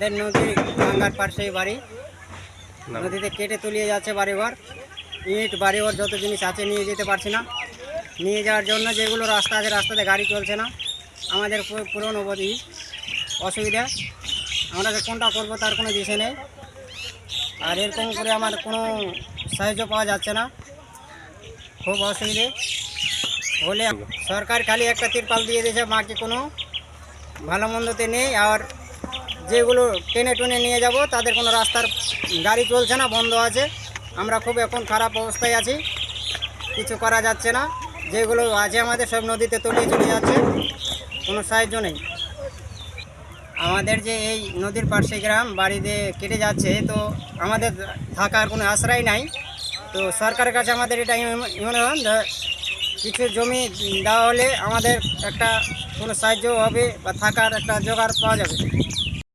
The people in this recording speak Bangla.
আমাদের নদী গঙ্গার পাশেই বাড়ি। নদীতে কেটে তলিয়ে যাচ্ছে বাড়িঘর, ইট বাড়িঘর যত জিনিস আছে নিয়ে যেতে পারছি না। নিয়ে যাওয়ার জন্য যেগুলো রাস্তা আছে রাস্তাতে গাড়ি চলছে না। আমাদের পুরনো অবধি অসুবিধা, আমরা যে কোনটা করবো তার কোনো দিশে নেই। আর এরকম করে আমার কোনো সাহায্য পাওয়া যাচ্ছে না, খুব অসুবিধে হলে সরকার খালি একটা তিরপাল দিয়ে দিয়েছে, বাকি কোনো ভালো মন্দতে নেই। আর যেগুলো টেনে টুনে নিয়ে যাব তাদের কোনো রাস্তার গাড়ি চলছে না, বন্ধ আছে। আমরা খুব এখন খারাপ অবস্থায় আছি, কিছু করা যাচ্ছে না। যেগুলো আছে আমাদের সব নদীতে তলিয়ে চলে যাচ্ছে, কোনো সাহায্য নেই। আমাদের যে এই নদীর পাশে গ্রাম বাড়িতে কেটে যাচ্ছে, তো আমাদের থাকার কোনো আশ্রয় নাই। তো সরকারের কাছে আমাদের এটা নিবেদন, কিছু জমি দেওয়া হলে আমাদের একটা কোনো সাহায্য হবে বা থাকার একটা জোগাড় পাওয়া যাবে।